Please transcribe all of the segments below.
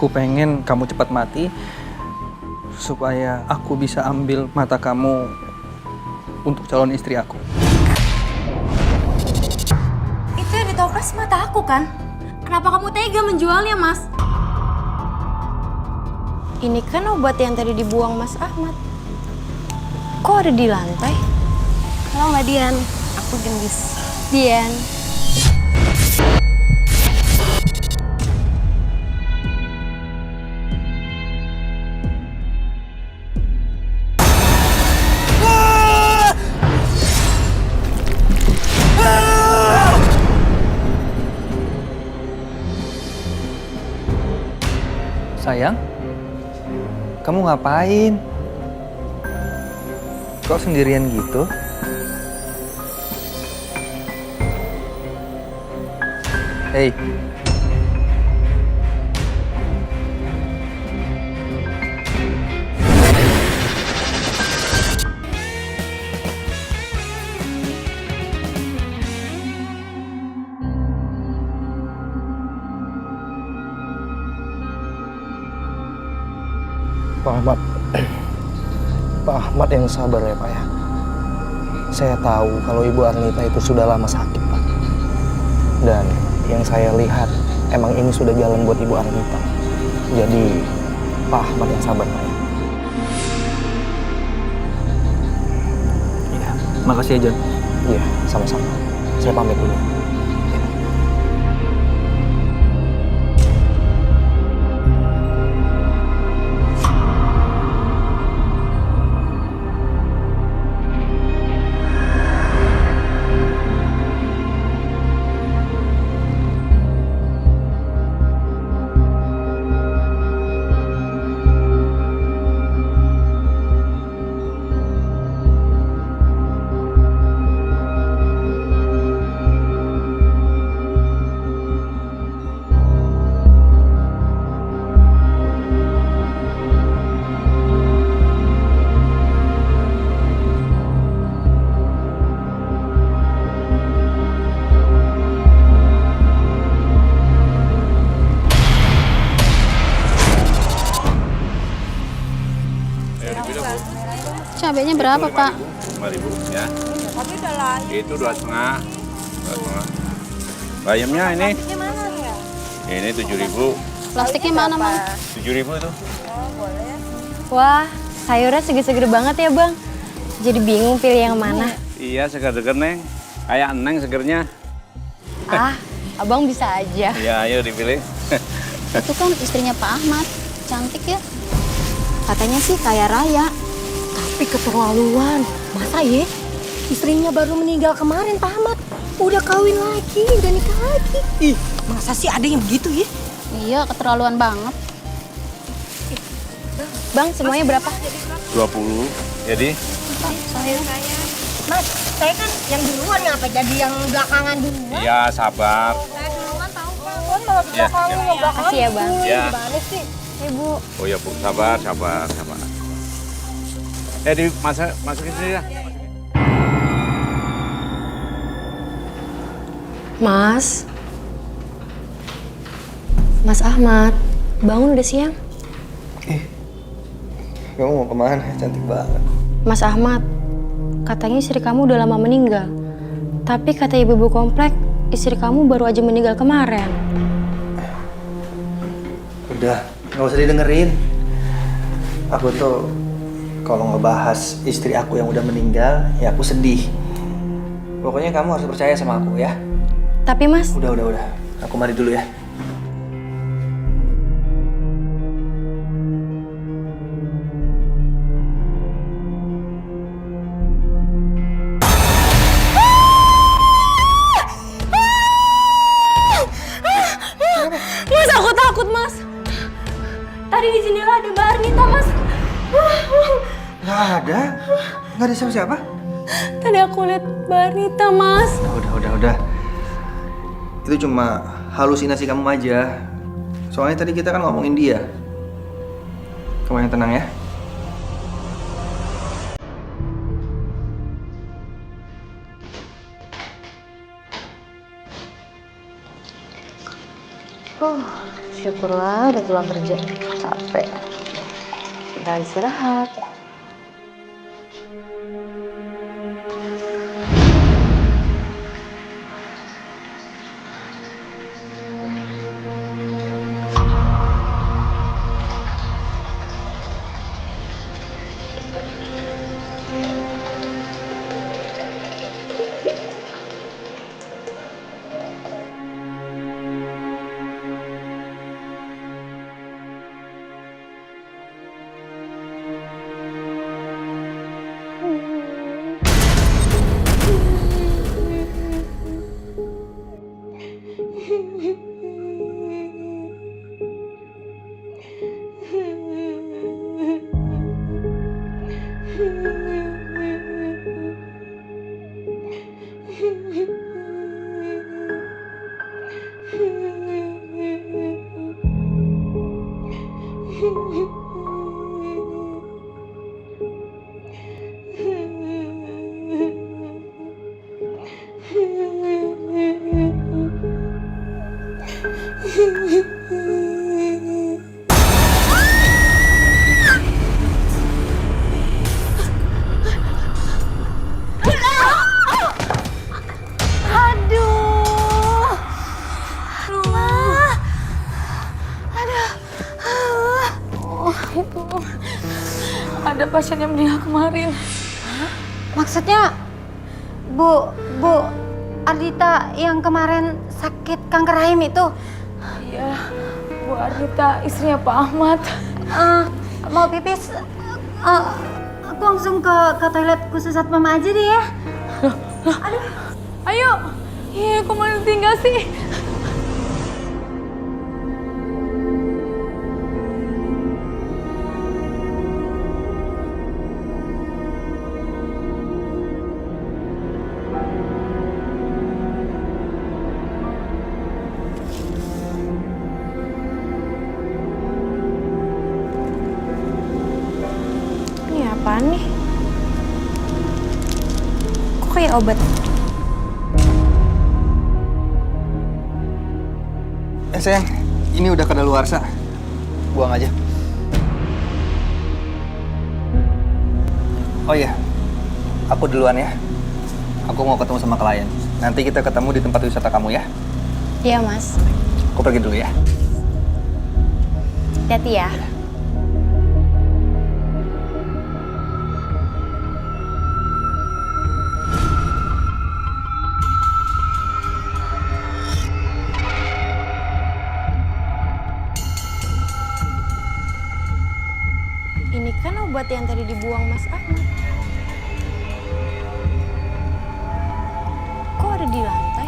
Aku pengen kamu cepat mati supaya aku bisa ambil mata kamu untuk calon istri aku. Itu yang ditoples mata aku kan? Kenapa kamu tega menjualnya, Mas? Ini kan obat yang tadi dibuang Mas Ahmad. Kok ada di lantai? Halo Mbak Dian, aku Gendis. Dian. Sayang, kamu ngapain? Kok sendirian gitu? Hei. Pak Ahmad, Pak Ahmad yang sabar ya Pak ya. Saya tahu kalau Ibu Arnita itu sudah lama sakit Pak. Dan yang saya lihat emang ini sudah jalan buat Ibu Arnita. Jadi Pak Ahmad yang sabar Pak ya. Iya, makasih ya John. Iya, sama-sama. Saya pamit dulu. Cabenya berapa, Pak? 5.000 ya. Tapi udah layu. Itu 2,5. 2,5. Bayamnya ini. Ini 7.000. Plastiknya mana, Bang? 7.000 itu. Wah, sayurnya seger-seger banget ya, Bang. Jadi bingung pilih yang mana. Iya, seger-seger, Neng. Kayak Neng segernya. Ah, Abang bisa aja. Iya, ayo dipilih. Itu kan istrinya Pak Ahmad. Cantik ya? Katanya sih kaya raya. Tapi keterlaluan. Masa ya? Istrinya baru meninggal kemarin, Pak Ahmad. Udah kawin lagi, udah nikah lagi. Ih, masa sih ada yang begitu ya? Iya, keterlaluan banget. Bang, semuanya berapa? 20. Jadi? Mas, saya kan yang duluan ngapa jadi yang belakangan duluan? Iya, sabar. Saya duluan tahu Pak. Kok malah Iya, belakangan iya. yang belakangan Makasih ya, Bang. duluan? Iya. Gimana sih? Ibu. Oh ya, Bu. Sabar, sabar, sabar. Masukin sini ya. Mas. Mas Ahmad, bangun udah siang. Kamu mau kemana? Cantik banget. Mas Ahmad, katanya istri kamu udah lama meninggal. Tapi kata ibu-ibu komplek, istri kamu baru aja meninggal kemarin. Udah, nggak usah didengerin. Aku tuh kalau ngebahas istri aku yang udah meninggal, ya aku sedih. Pokoknya kamu harus percaya sama aku ya. Tapi Mas, Udah. Aku mandi dulu ya. Mas aku takut Mas. Tadi di sini ada Mbak Arnita Mas. Nggak ada siapa-siapa. Tadi aku lihat Mbak Arnita Mas. Udah. Itu cuma halusinasi kamu aja. Soalnya tadi kita kan ngomongin dia. Kamu yang tenang ya. syukurlah udah pulang kerja. Capek. Udah istirahat. Ada pasien yang meninggal kemarin. Maksudnya Bu Ardita yang kemarin sakit kanker rahim itu? Iya, Bu Ardita, istrinya Pak Ahmad. Mau pipis? Aku langsung ke toilet khusus Satpam aja deh ya. Aduh. Ayo. Iya, kok malah tinggal sih? Apaan nih? Kok kayak obat? Sayang, ini udah kadaluarsa. Buang aja. Oh iya, aku duluan ya. Aku mau ketemu sama klien. Nanti kita ketemu di tempat wisata kamu ya. Iya, Mas. Aku pergi dulu ya. Hati-hati ya. Ini kan obat yang tadi dibuang Mas Ahmad. Kok ada di lantai?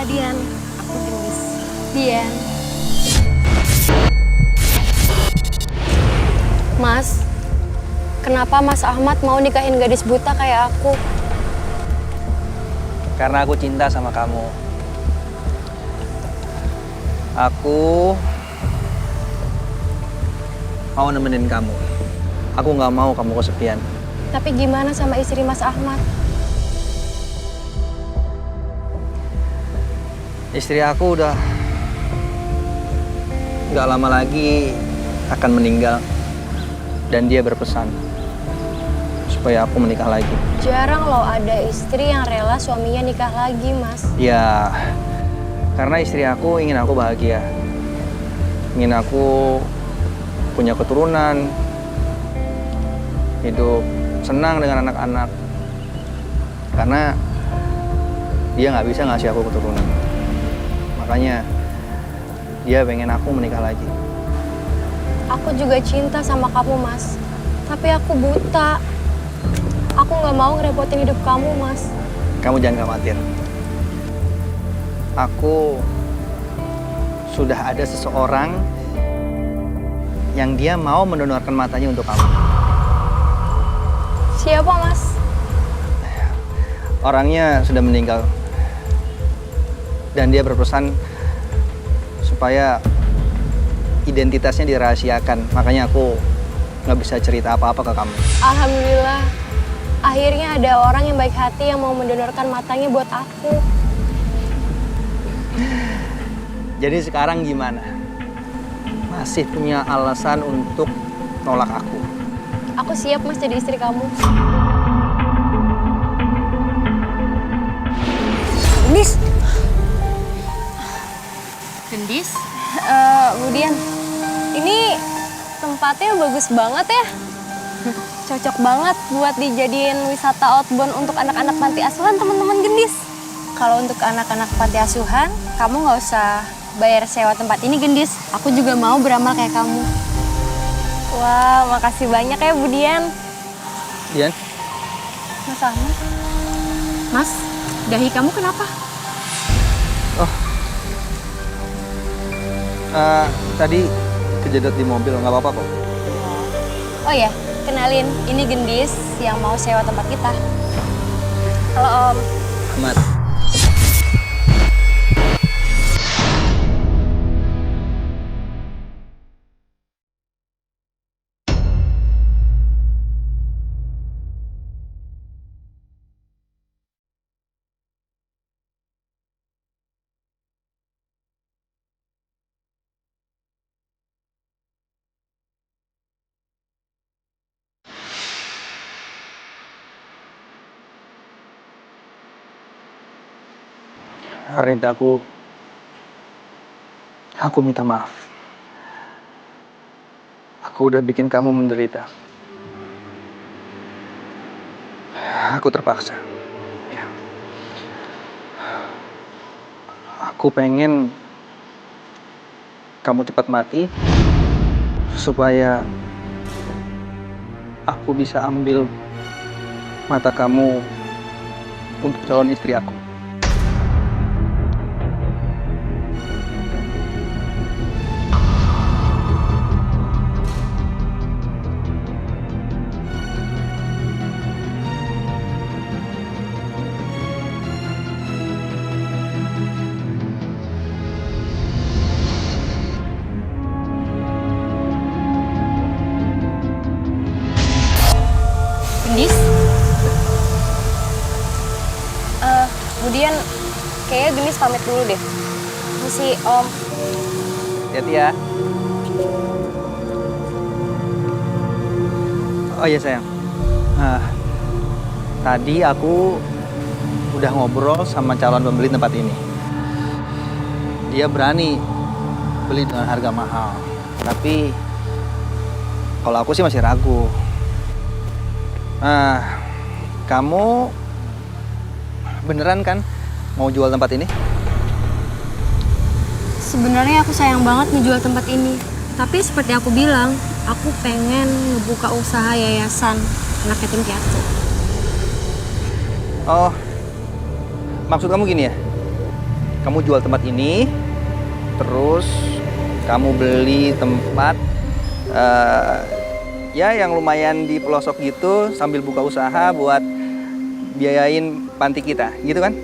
Dian, aku Gendis. Dian. Mas, kenapa Mas Ahmad mau nikahin gadis buta kayak aku? Karena aku cinta sama kamu. Aku mau nemenin kamu. Aku nggak mau kamu kesepian. Tapi gimana sama istri Mas Ahmad? Istri aku udah nggak lama lagi akan meninggal. Dan dia berpesan supaya aku menikah lagi. Jarang loh ada istri yang rela suaminya nikah lagi, Mas. Ya, karena istri aku ingin aku bahagia. Ingin aku punya keturunan, hidup senang dengan anak-anak. Karena dia nggak bisa ngasih aku keturunan. Makanya dia pengen aku menikah lagi. Aku juga cinta sama kamu, Mas. Tapi aku buta. Aku nggak mau ngerepotin hidup kamu, Mas. Kamu jangan khawatir. Aku sudah ada seseorang yang dia mau mendonorkan matanya untuk kamu. Siapa, Mas? Orangnya sudah meninggal. Dan dia berpesan supaya identitasnya dirahasiakan. Makanya aku nggak bisa cerita apa-apa ke kamu. Alhamdulillah. Akhirnya ada orang yang baik hati yang mau mendonorkan matanya buat aku. Jadi sekarang gimana? Masih punya alasan untuk nolak aku? Aku siap, Mas, jadi istri kamu. Gendis, Gendis? Bu Dian, ini tempatnya bagus banget ya. Cocok banget buat dijadiin wisata outbound untuk anak-anak panti asuhan teman-teman Gendis. Kalau untuk anak-anak panti asuhan, kamu nggak usah bayar sewa tempat ini, Gendis. Aku juga mau beramal kayak kamu. Wah, makasih banyak ya, Bu Dian. Dian? Mas Ahmad. Mas, dahi kamu kenapa? Tadi kejedot di mobil, nggak apa-apa kok. Oh ya, kenalin, ini Gendis yang mau sewa tempat kita. Halo Om. Ahmad. Rinta, aku minta maaf. Aku udah bikin kamu menderita. Aku terpaksa. Ya. Aku pengen kamu cepat mati supaya aku bisa ambil mata kamu untuk calon istri aku. Gendis? Kemudian kayaknya Gendis pamit dulu deh. Misi Om. Hati-hati ya. Oh iya sayang. Nah, tadi aku udah ngobrol sama calon pembeli tempat ini. Dia berani beli dengan harga mahal. Tapi kalau aku sih masih ragu. Nah, kamu beneran kan mau jual tempat ini? Sebenarnya aku sayang banget ngejual tempat ini. Tapi seperti aku bilang, aku pengen ngebuka usaha yayasan anak yatim piatu. Oh, maksud kamu gini ya? Kamu jual tempat ini, terus kamu beli tempat ya yang lumayan di pelosok gitu sambil buka usaha buat biayain panti kita, gitu kan?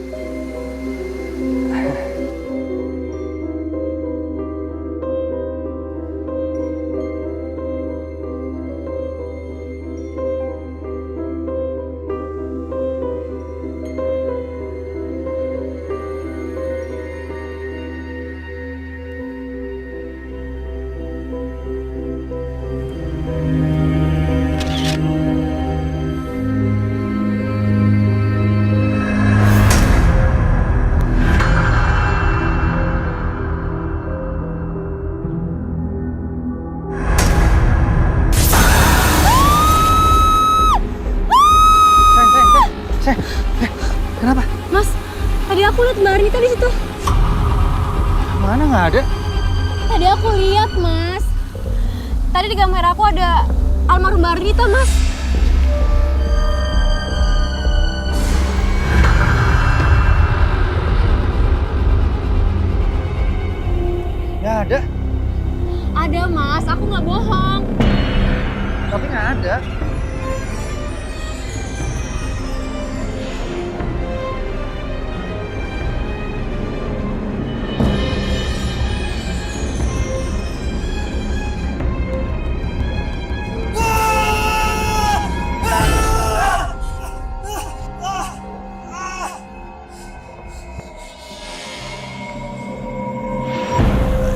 Mana nggak ada? Tadi aku lihat, Mas. Tadi di kamera aku ada almarhum Mbak Ardita, Mas. Nggak ada. Ada, Mas. Aku nggak bohong. Tapi nggak ada.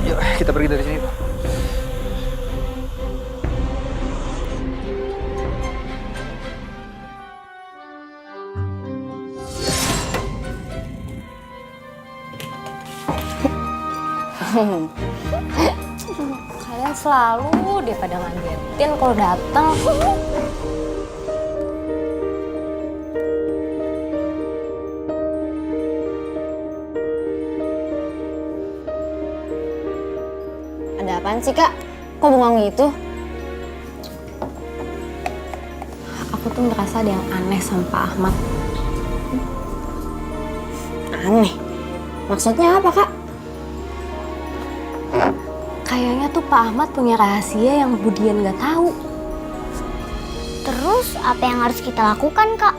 Yuk, kita pergi dari sini, Pak. Kalian selalu dia pada ngagetin kalau datang. Ada apaan sih, Kak? Kok bengong gitu? Aku tuh ngerasa ada yang aneh sama Pak Ahmad. Aneh? Maksudnya apa, Kak? Kayaknya tuh Pak Ahmad punya rahasia yang Budian nggak tahu. Terus apa yang harus kita lakukan, Kak?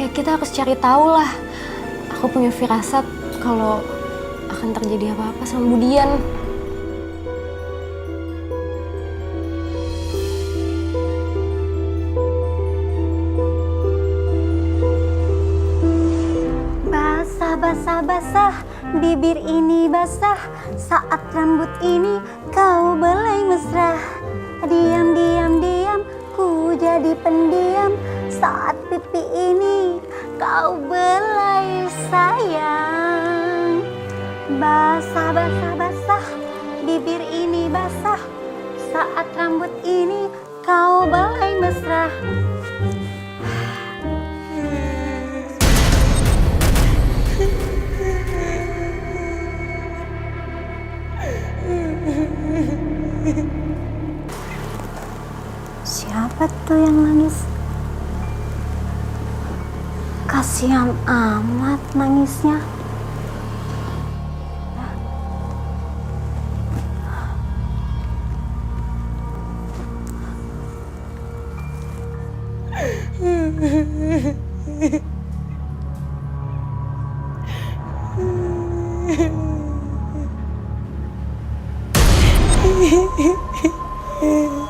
Ya kita harus cari tahu lah. Aku punya firasat kalau akan terjadi apa-apa sama Budian. Basah, basah, basah, bibir ini basah. Saat rambut ini kau belai mesra. Diam, diam, diam, ku jadi pendiam. Saat pipi ini kau belai sayang. Basah, basah, basah, bibir ini basah. Saat rambut ini kau belai mesra. Siapa tuh yang nangis? Kasihan amat nangisnya.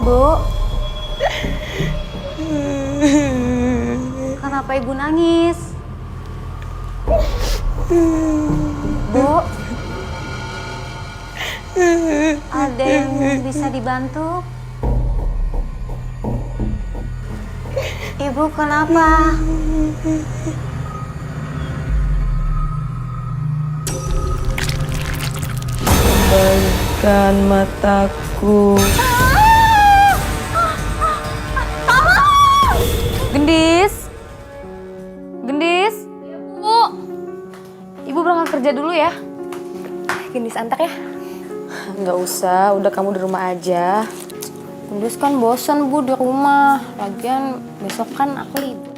Bu, kenapa ibu nangis? Bu, ada yang bisa dibantu? Ibu kenapa? Kembalikan mataku. Gendis, Gendis, Bu, Ibu berangkat kerja dulu ya. Gendis antar ya. Nggak usah, udah kamu di rumah aja. Gendis kan bosan Bu di rumah. Lagian besok kan aku libur.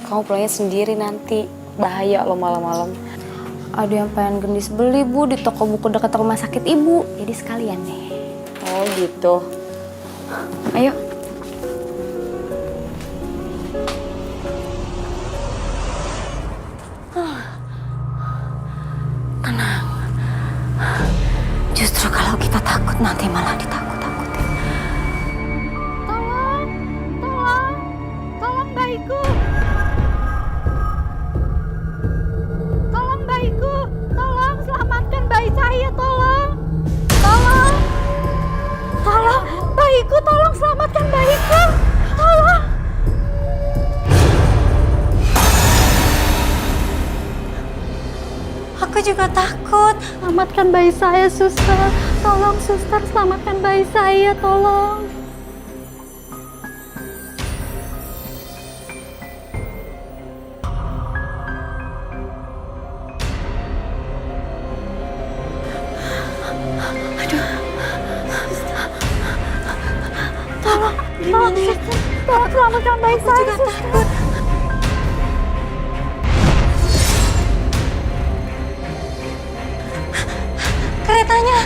Kamu pulangnya sendiri nanti. Bahaya lo malam-malam. Ada yang pengen Gendis beli Bu di toko buku dekat rumah sakit Ibu. Jadi sekalian deh. Oh gitu. Ayo. Tenang. Justru kalau kita takut nanti malah ditakut-takutin. Tolong, tolong, tolong bayiku. Tolong bayiku, tolong selamatkan bayi saya, tolong. Tolong. Tolong, bayiku, tolong selamatkan bayiku. Tolong. Aku juga takut. Selamatkan bayi saya, suster. Tolong, suster, selamatkan bayi saya, tolong. Tolong selamatkan bayi saya, suster. Keretanya.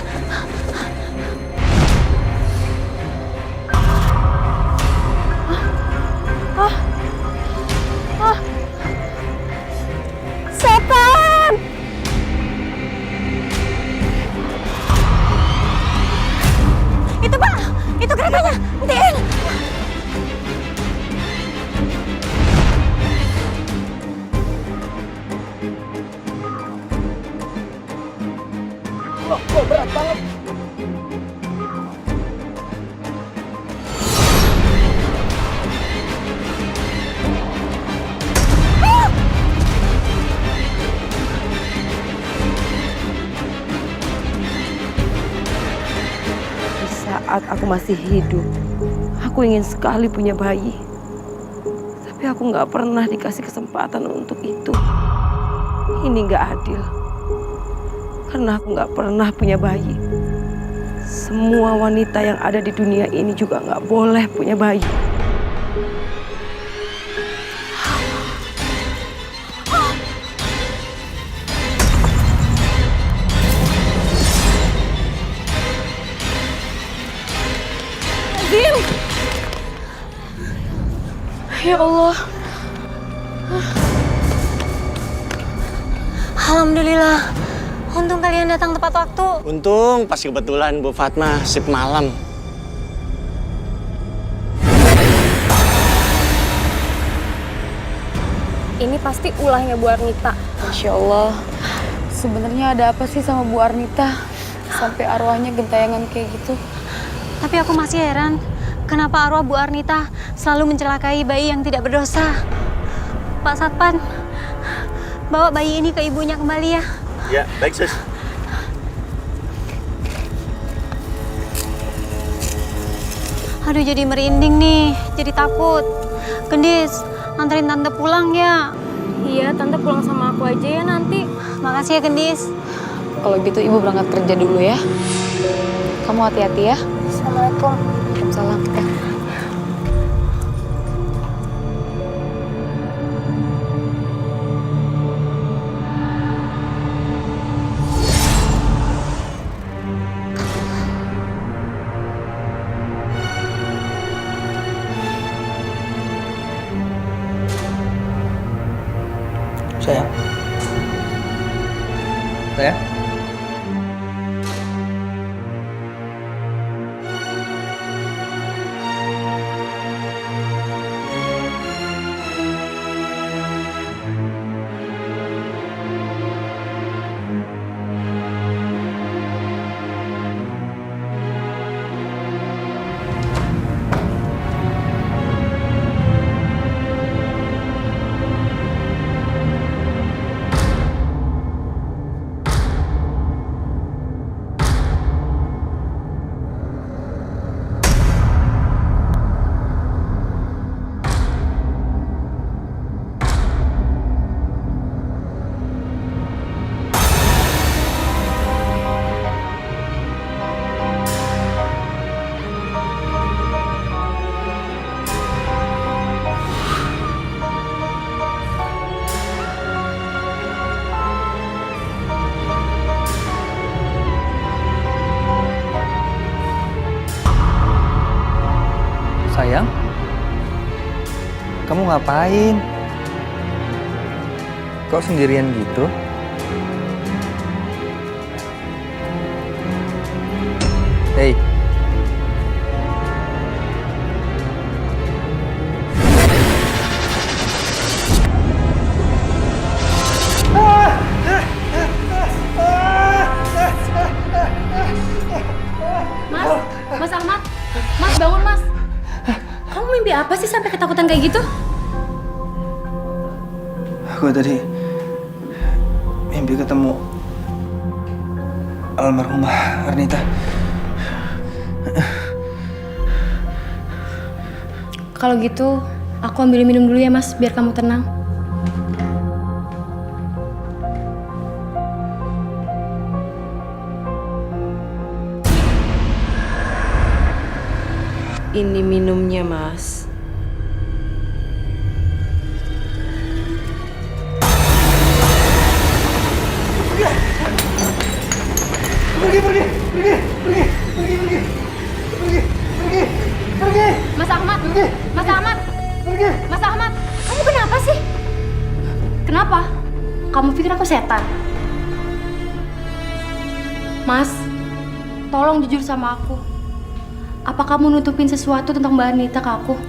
Setan! Itu Pak, itu keretanya. Hentiin. Di saat aku masih hidup, aku ingin sekali punya bayi. Tapi aku nggak pernah dikasih kesempatan untuk itu. Ini nggak adil. Karena aku nggak pernah punya bayi. Semua wanita yang ada di dunia ini juga nggak boleh punya bayi. Ya Allah. Alhamdulillah. Untung kalian datang tepat waktu. Untung pas kebetulan Bu Fatma sip malam. Ini pasti ulahnya Bu Arnita. Masya Allah. Sebenarnya ada apa sih sama Bu Arnita? Sampai arwahnya gentayangan kayak gitu. Tapi aku masih heran, kenapa arwah Bu Arnita selalu mencelakai bayi yang tidak berdosa. Pak Satpan, bawa bayi ini ke ibunya kembali ya. Ya, baik sus. Aduh, jadi merinding nih, jadi takut. Gendis, anterin Tante pulang ya. Iya, Tante pulang sama aku aja ya nanti. Makasih ya Gendis. Kalau gitu ibu berangkat kerja dulu ya. Kamu hati-hati ya. Assalamualaikum. Waalaikumsalam. Sayang. Sayang. Sayang, kamu ngapain? Kok sendirian gitu? Hei. Mas Ahmad, Mas bangun Mas. Kamu mimpi apa sih sampai ketakutan kayak gitu? Aku tadi mimpi ketemu almarhumah Arnita. Kalau gitu, aku ambil minum dulu ya Mas, biar kamu tenang. Ini minumnya, Mas. Mas Ahmad, Mas Ahmad, Mas Ahmad, kamu kenapa sih? Kenapa? Kamu pikir aku setan? Mas, tolong jujur sama aku. Apa kamu nutupin sesuatu tentang Mbak Anita ke aku?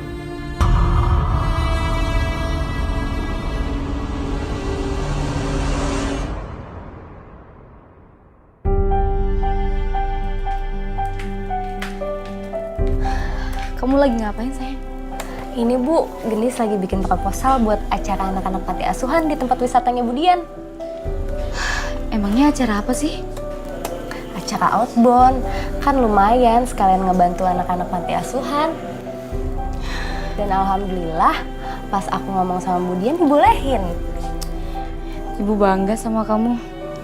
Kamu lagi ngapain, sayang? Ini, Bu, Gendis lagi bikin proposal buat acara anak-anak panti asuhan di tempat wisatanya Budian. Emangnya acara apa sih? Acara outbound, kan lumayan sekalian ngebantu anak-anak panti asuhan. Dan alhamdulillah, pas aku ngomong sama Budian dibolehin. Ibu bangga sama kamu.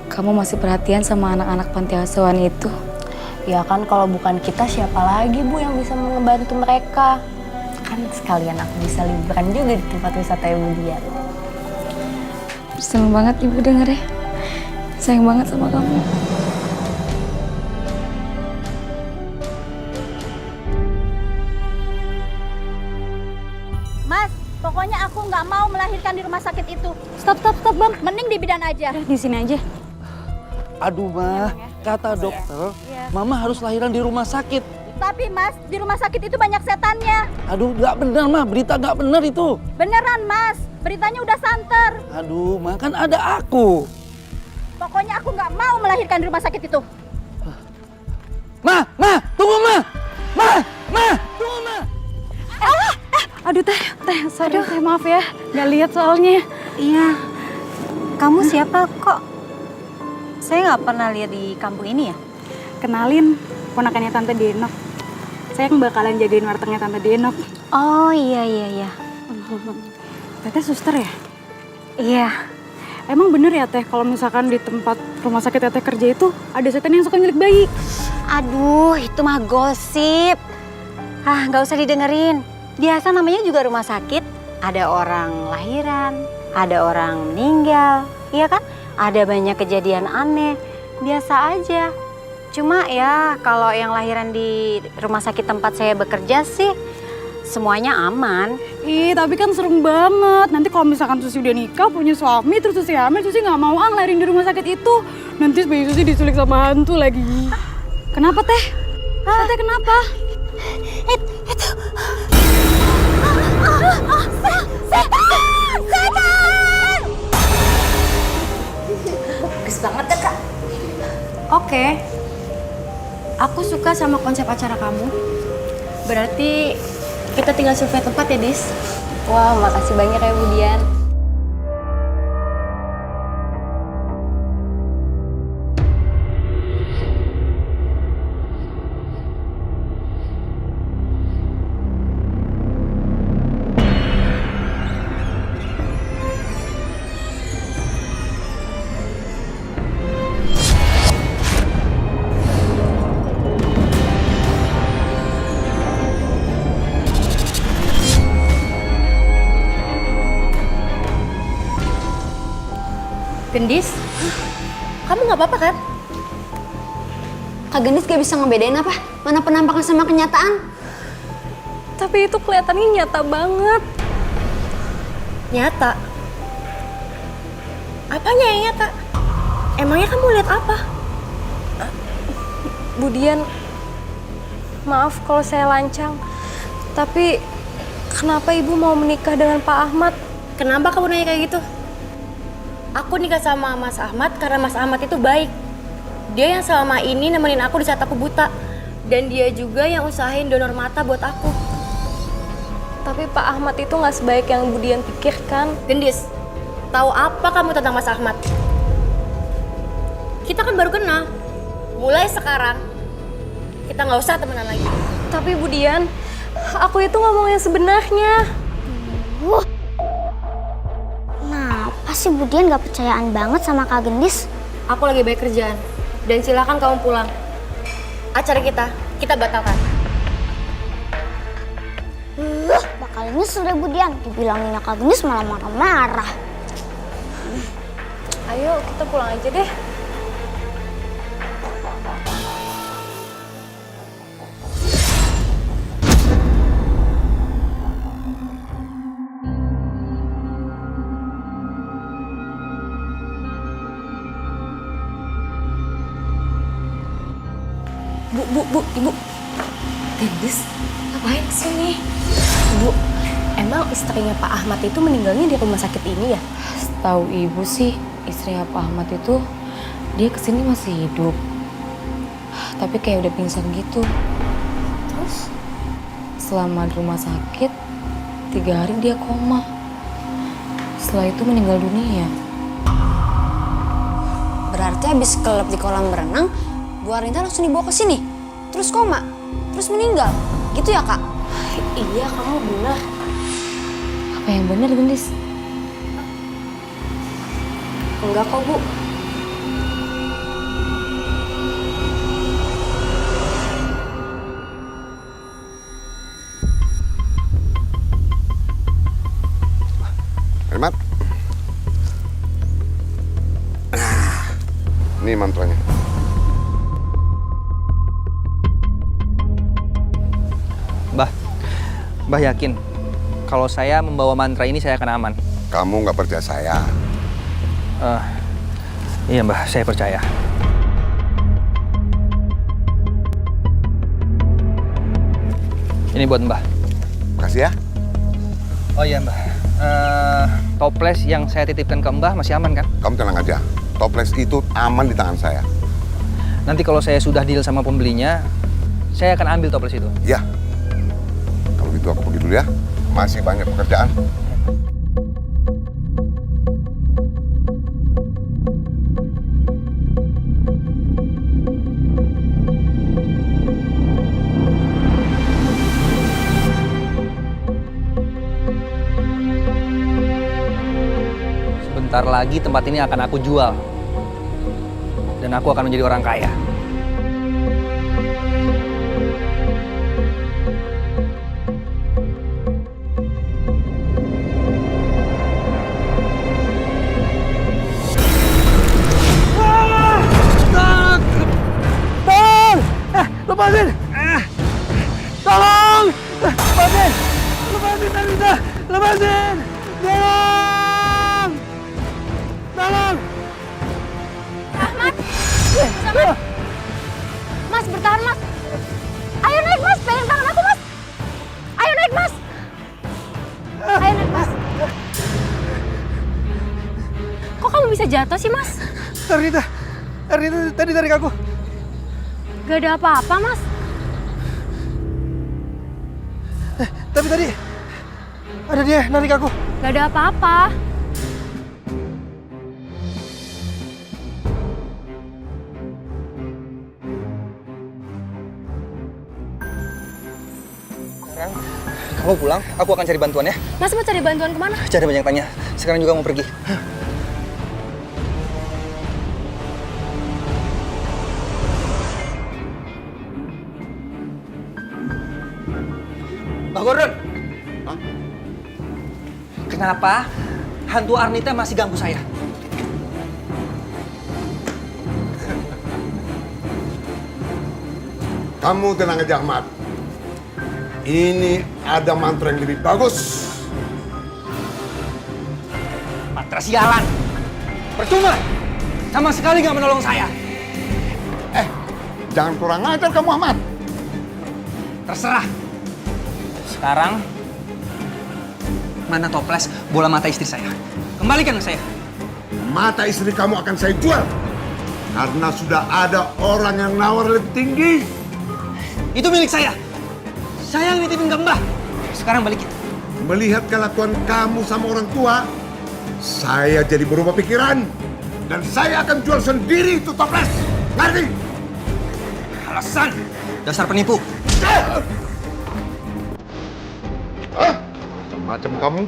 Kamu masih perhatian sama anak-anak panti asuhan itu. Ya kan kalau bukan kita siapa lagi, Bu, yang bisa membantu mereka. Kan sekalian aku bisa liburan juga di tempat wisata Budian. Seneng banget Ibu denger ya. Sayang banget sama kamu. Mas, pokoknya aku nggak mau melahirkan di rumah sakit itu. Stop, Bang. Mending di bidan aja. Di sini aja. Aduh, Mah, kata dokter, Mama harus lahiran di rumah sakit. Tapi Mas, di rumah sakit itu banyak setannya. Aduh, nggak benar, Mah. Berita nggak benar itu. Beneran, Mas. Beritanya udah santer. Aduh, Mah, kan ada aku. Pokoknya aku nggak mau melahirkan di rumah sakit itu. Mah, tunggu, Mah. Mah, tunggu, Mah. Aduh teh, sorry teh, maaf ya. Nggak lihat soalnya. Iya. Kamu siapa kok? Saya nggak pernah lihat di kampung ini ya. Kenalin, ponakannya Tante Denok. Saya yang bakalan jagain wartegnya Tante Denok. Oh iya. Teteh suster ya? Iya. Emang bener ya Teh, kalau misalkan di tempat rumah sakit Teteh kerja itu ada setan yang suka nyulik bayi? Aduh, itu mah gosip. Nggak usah didengerin. Biasa namanya juga rumah sakit. Ada orang lahiran, ada orang meninggal, iya kan? Ada banyak kejadian aneh. Biasa aja. Cuma ya kalau yang lahiran di rumah sakit tempat saya bekerja sih semuanya aman. Ih, tapi kan serem banget. Nanti kalau misalkan Susi udah nikah, punya suami, terus Susi hamil, Susi nggak mau ngelahirin di rumah sakit itu. Nanti bayi Susi diculik sama hantu lagi. Kenapa Teh? Teh kenapa? Itu. Bagus banget ya Kak. Oke. Aku suka sama konsep acara kamu. Berarti kita tinggal survei tempat ya, Dis? Wah, makasih banyak ya, Budian. Gendis, kamu nggak apa-apa kan? Kak Gendis gak bisa ngebedain apa? Mana penampakan sama kenyataan? Tapi itu kelihatannya nyata banget. Nyata? Apanya yang nyata? Emangnya kamu lihat apa? Budian, maaf kalau saya lancang. Tapi kenapa ibu mau menikah dengan Pak Ahmad? Kenapa kamu nanya kayak gitu? Aku nikah sama Mas Ahmad karena Mas Ahmad itu baik. Dia yang selama ini nemenin aku di saat aku buta. Dan dia juga yang usahain donor mata buat aku. Tapi Pak Ahmad itu nggak sebaik yang Budian pikirkan. Gendis, tahu apa kamu tentang Mas Ahmad? Kita kan baru kenal. Mulai sekarang, kita nggak usah temenan lagi. Tapi Budian, aku itu ngomong yang sebenarnya. Kenapa sih Budian gak percayaan banget sama Kak Gendis? Aku lagi banyak kerjaan. Dan silakan kamu pulang. Acara kita batalkan. nyesel deh Bu Dian. Dibilanginnya Kak Gendis malah marah-marah. Ayo kita pulang aja deh. Bu, Ibu. Gendis, ngapain kesini? Bu, emang istrinya Pak Ahmad itu meninggalnya di rumah sakit ini ya? Setahu ibu sih, istrinya Pak Ahmad itu dia kesini masih hidup. Tapi kayak udah pingsan gitu. Terus? Selama di rumah sakit, 3 hari dia koma. Setelah itu meninggal dunia. Berarti habis kelep di kolam berenang, Bu Arnita langsung dibawa ke sini. Terus koma, terus meninggal. Gitu ya, Kak? Iya, kamu benar. Apa yang benar, Gendis? Enggak kok, Bu. Hemat. Nah, ini mantranya. Mbah yakin kalau saya membawa mantra ini saya akan aman? Kamu nggak percaya saya? Iya Mbah, saya percaya. Ini buat Mbah. Makasih ya. Oh iya Mbah, toples yang saya titipkan ke Mbah masih aman kan? Kamu tenang aja. Toples itu aman di tangan saya. Nanti kalau saya sudah deal sama pembelinya, saya akan ambil toples itu. Ya. Kalau gitu aku pergi dulu ya. Masih banyak pekerjaan. Sebentar lagi tempat ini akan aku jual. Dan aku akan menjadi orang kaya. Lepasin! Tolong! Lepasin! Lepasin, Anita! Lepasin! Tolong! Tolong! Ahmad! Mas, bertahan Mas! Ayo naik Mas, pegang tangan aku Mas! Ayo naik Mas! Ayo naik Mas! Kok kamu bisa jatuh sih Mas? Ernita tadi tarik aku. Gak ada apa-apa Mas. Tapi tadi ada dia narik aku. Gak ada apa-apa. Sekarang kamu pulang, aku akan cari bantuan ya. Mas mau cari bantuan kemana? Cari banyak tanya. Sekarang juga mau pergi. Mbak Gordon. Hah? Kenapa hantu Arnita masih ganggu saya? Kamu tenang aja, Ahmad. Ini ada mantra yang lebih bagus. Mantra sialan. Percuma. Sama sekali nggak menolong saya. Jangan kurang ajar kamu, Ahmad. Terserah. Sekarang, mana toples bola mata istri saya? Kembalikan ke saya. Mata istri kamu akan saya jual. Karena sudah ada orang yang nawar lebih tinggi. Itu milik saya. Saya yang nitipin ke Mbah. Sekarang balikin. Melihat kelakuan kamu sama orang tua, saya jadi berubah pikiran. Dan saya akan jual sendiri itu toples. Ngerti? Alasan. Dasar penipu. Macam kamu.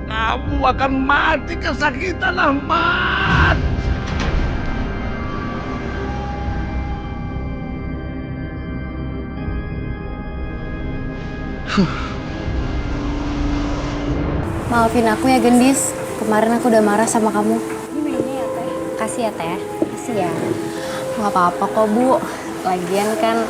Kamu akan mati kesakitan, Ahmad. Maafin aku ya Gendis, kemarin aku udah marah sama kamu. Ini minumnya ya Teh. Kasih ya Teh, kasih ya. Nggak apa-apa kok Bu, lagian kan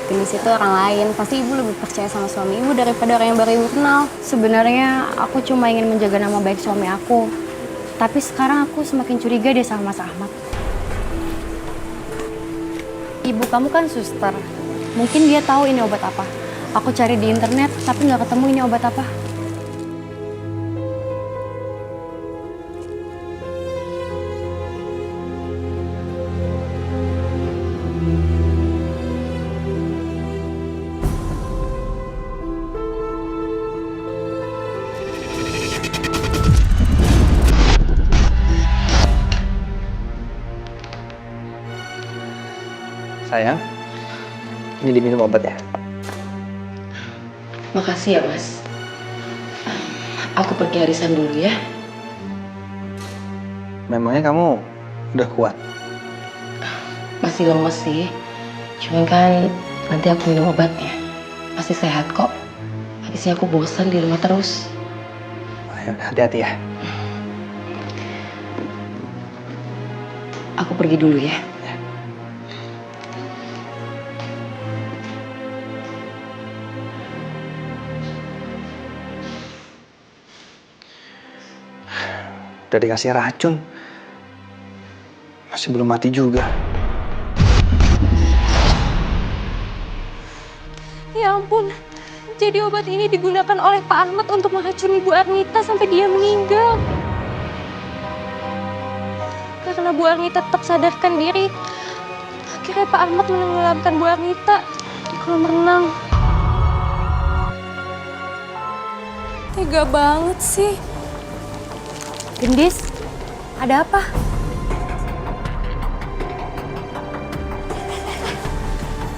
Gendis itu orang lain, pasti Ibu lebih percaya sama suami Ibu daripada orang yang baru Ibu kenal. Sebenarnya aku cuma ingin menjaga nama baik suami aku, tapi sekarang aku semakin curiga deh sama Mas Ahmad. Ibu kamu kan suster, mungkin dia tahu ini obat apa. Aku cari di internet, tapi nggak ketemu ini obat apa. Sayang, ini diminum obat ya. Makasih ya, Mas. Aku pergi arisan dulu ya. Memangnya kamu udah kuat? Masih lemes sih. Cuman kan nanti aku minum obatnya. Pasti sehat kok. Habisnya aku bosan di rumah terus. Ayo, hati-hati ya. Aku pergi dulu ya. Udah dikasih racun. Masih belum mati juga. Ya ampun, jadi obat ini digunakan oleh Pak Ahmad untuk meracuni Bu Arnita sampai dia meninggal. Karena Bu Arnita tetap sadarkan diri, akhirnya Pak Ahmad menenggelamkan Bu Arnita di kolam renang. Tega banget sih. Gendis, ada apa?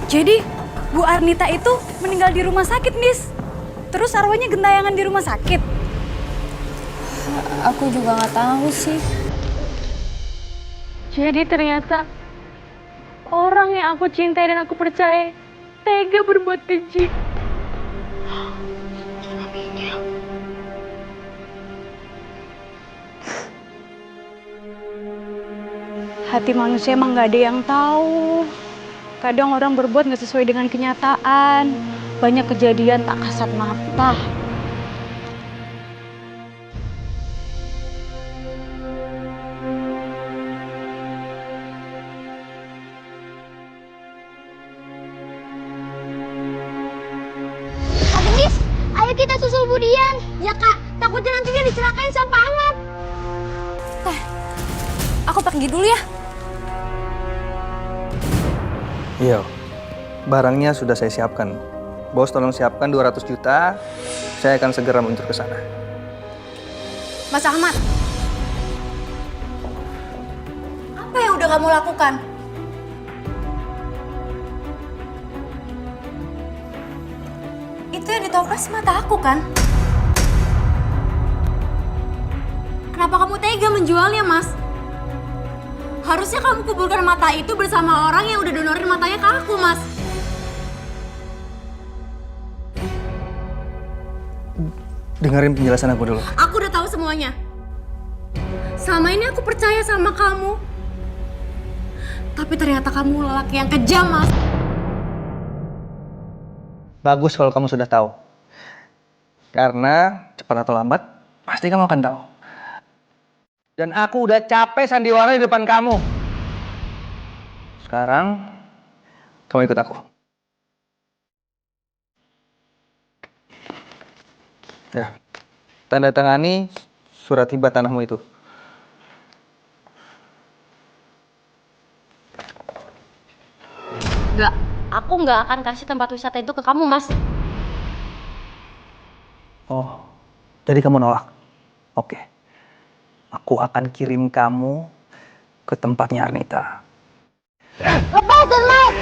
Jadi, Bu Arnita itu meninggal di rumah sakit, Nis. Terus arwahnya gentayangan di rumah sakit. Aku juga nggak tahu sih. Jadi ternyata orang yang aku cintai dan aku percaya tega berbuat keji. Hati manusia emang gak ada yang tahu. Kadang orang berbuat gak sesuai dengan kenyataan. Banyak kejadian tak kasat mata. Kak Gendis, ayo kita susul Budian. Ya Kak, takutnya nanti dia dicelakain sama Pak Ahmad. Aku pergi dulu ya. Iya, barangnya sudah saya siapkan. Bos tolong siapkan 200 juta, saya akan segera meluncur ke sana. Mas Ahmad, apa yang udah kamu lakukan? Itu yang ditoples mata aku kan? Kenapa kamu tega menjualnya, Mas? Harusnya kamu kuburkan mata itu bersama orang yang udah donorin matanya ke aku, Mas. Dengerin penjelasan aku dulu. Aku udah tahu semuanya. Selama ini aku percaya sama kamu. Tapi ternyata kamu lelaki yang kejam, Mas. Bagus kalau kamu sudah tahu. Karena cepat atau lambat, pasti kamu akan tahu. Dan aku udah capek sandiwara di depan kamu. Sekarang, kamu ikut aku. Ya, tanda tangani surat hibah tanahmu itu. Enggak, aku nggak akan kasih tempat wisata itu ke kamu, Mas. Oh, jadi kamu nolak? Oke. Aku akan kirim kamu ke tempatnya Arnita. Lepasin, Mas!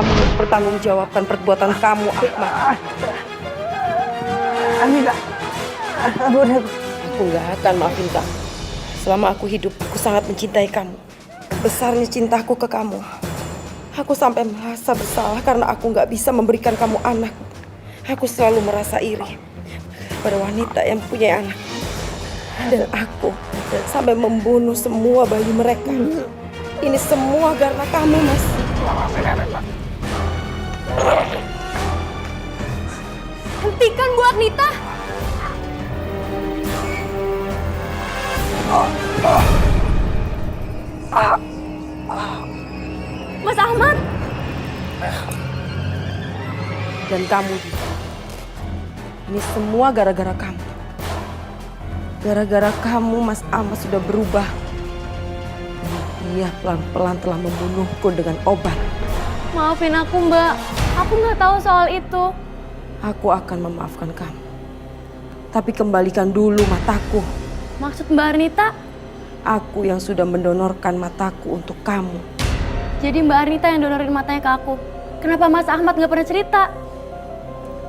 kamu mempertanggungjawabkan perbuatan kamu, Ahmad. Anita, Aku nggak akan maafin kamu. Selama aku hidup, aku sangat mencintai kamu. Besarnya cintaku ke kamu. Aku sampai merasa bersalah karena aku nggak bisa memberikan kamu anak. Aku selalu merasa iri pada wanita yang punya anak. Dan aku sampai membunuh semua bayi mereka. Ini semua karena kamu, Mas. Hentikan Bu Arnita. Mas Ahmad. Dan kamu, ini semua gara-gara kamu. Gara-gara kamu, Mas Ahmad sudah berubah. Dia pelan-pelan telah membunuhku dengan obat. Maafin aku, Mbak. Aku nggak tahu soal itu. Aku akan memaafkan kamu. Tapi kembalikan dulu mataku. Maksud Mbak Arnita? Aku yang sudah mendonorkan mataku untuk kamu. Jadi Mbak Arnita yang donorin matanya ke aku. Kenapa Mas Ahmad nggak pernah cerita?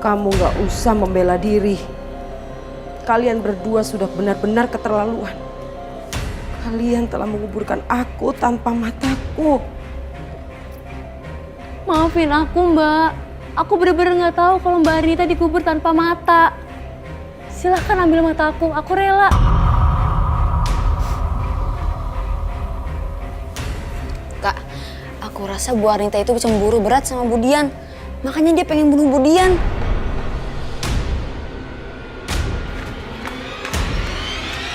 Kamu gak usah membela diri. Kalian berdua sudah benar-benar keterlaluan. Kalian telah menguburkan aku tanpa mataku. Maafin aku, Mbak. Aku bener-bener nggak tahu kalau Mbak Arnita dikubur tanpa mata. Silahkan ambil mata aku rela. Kak, aku rasa Bu Arnita itu cemburu berat sama Bu Dian. Makanya dia pengen bunuh Bu Dian.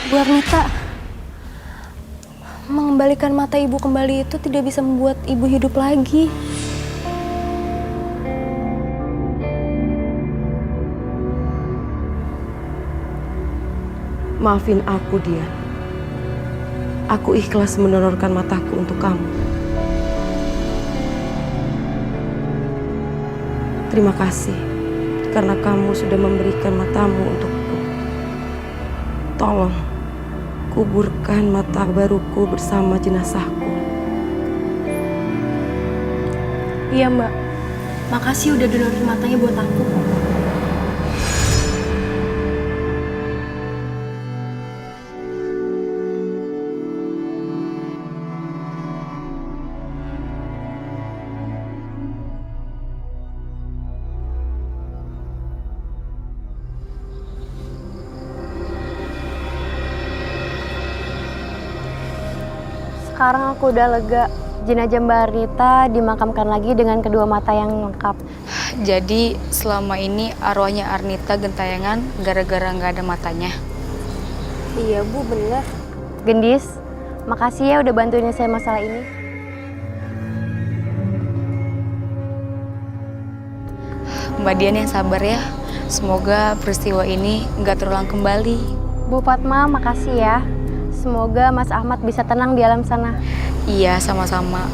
Bu Arnita, mengembalikan mata ibu kembali itu tidak bisa membuat ibu hidup lagi. Maafin aku, Dian. Aku ikhlas mendonorkan mataku untuk kamu. Terima kasih karena kamu sudah memberikan matamu untukku. Tolong kuburkan mata baruku bersama jenazahku. Iya, Mbak. Makasih udah donorin matanya buat aku. Sekarang aku udah lega. Jenazah Mbak Arnita dimakamkan lagi dengan kedua mata yang lengkap. Jadi selama ini arwahnya Arnita gentayangan gara-gara nggak ada matanya. Iya, Bu, bener. Gendis, makasih ya udah bantuin saya masalah ini. Mbak Dian yang sabar ya. Semoga peristiwa ini nggak terulang kembali. Bu Fatma, makasih ya. Semoga Mas Ahmad bisa tenang di alam sana. Iya, sama-sama.